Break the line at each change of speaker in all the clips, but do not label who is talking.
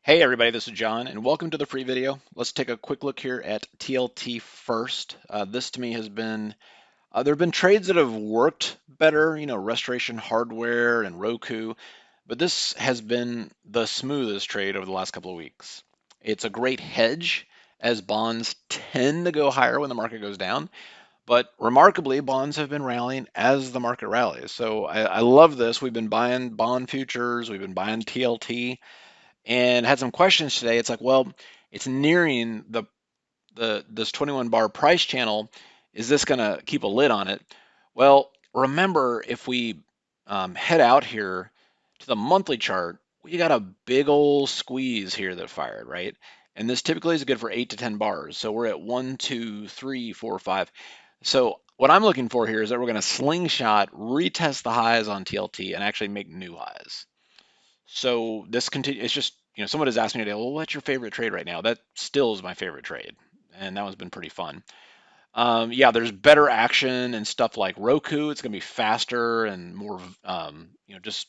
Hey everybody, this is John, and welcome to the free video. Let's take a quick look here at TLT first. This to me has been, there have been trades that have worked better, Restoration Hardware and Roku, but this has been the smoothest trade over the last couple of weeks. It's a great hedge as bonds tend to go higher when the market goes down, but remarkably, bonds have been rallying as the market rallies. So I love this. We've been buying bond futures, we've been buying TLT and had some questions today. It's like, well, it's nearing the this 21 bar price channel. Is this going to keep a lid on it? Well, remember if we head out here to the monthly chart, we got a big old squeeze here that fired, right? And this typically is good for 8 to 10 bars. So we're at 1, 2, 3, 4, 5. So what I'm looking for here is that we're going to slingshot, retest the highs on TLT, and actually make new highs. So this continue. It's just someone has asked me today, well, what's your favorite trade right now? That still is my favorite trade, and that one's been pretty fun. Yeah, there's better action and stuff like Roku. It's going to be faster and more, just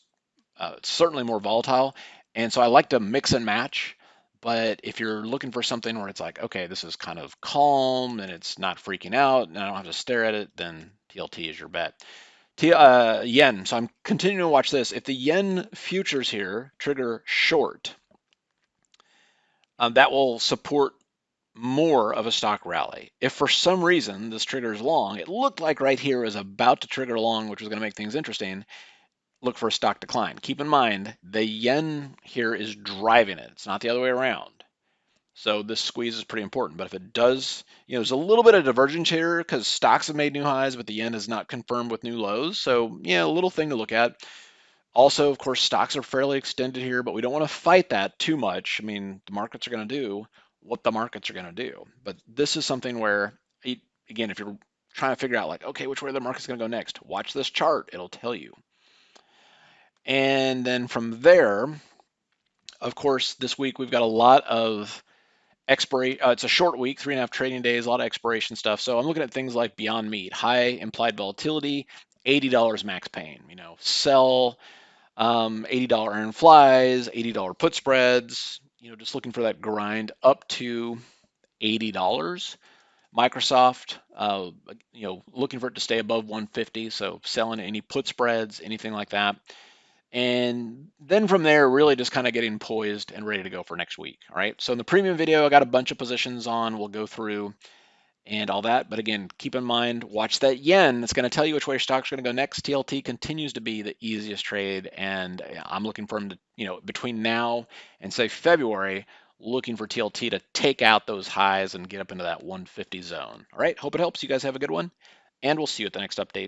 certainly more volatile. And so I like to mix and match. But if you're looking for something where it's like, okay, this is kind of calm and it's not freaking out, and I don't have to stare at it, then TLT is your bet. Yen. So I'm continuing to watch this. If the yen futures here trigger short, that will support more of a stock rally. If for some reason this triggers long, it looked like right here is about to trigger long, which was going to make things interesting. Look for a stock decline. Keep in mind the yen here is driving it. It's not the other way around. So this squeeze is pretty important. But if it does, there's a little bit of divergence here because stocks have made new highs, but the yen is not confirmed with new lows. So yeah, a little thing to look at. Also, of course, stocks are fairly extended here, but we don't want to fight that too much. I mean, the markets are going to do what the markets are going to do. But this is something where, again, if you're trying to figure out, like, okay, which way the market's going to go next, watch this chart. It'll tell you. And then from there, of course, this week we've got a lot of expiration. It's a short week, 3.5 trading days, a lot of expiration stuff. So I'm looking at things like Beyond Meat, high implied volatility, $80 max pain. Sell $80 earn flies, $80 put spreads, just looking for that grind up to $80. Microsoft, looking for it to stay above 150, so selling any put spreads, anything like that. And then from there, really just kind of getting poised and ready to go for next week. All right. So in the premium video, I got a bunch of positions on. We'll go through and all that. But again, keep in mind, watch that yen. It's going to tell you which way your stock's going to go next. TLT continues to be the easiest trade, and I'm looking for them to, between now and say February, looking for TLT to take out those highs and get up into that 150 zone. All right, hope it helps. You guys have a good one, and we'll see you at the next update.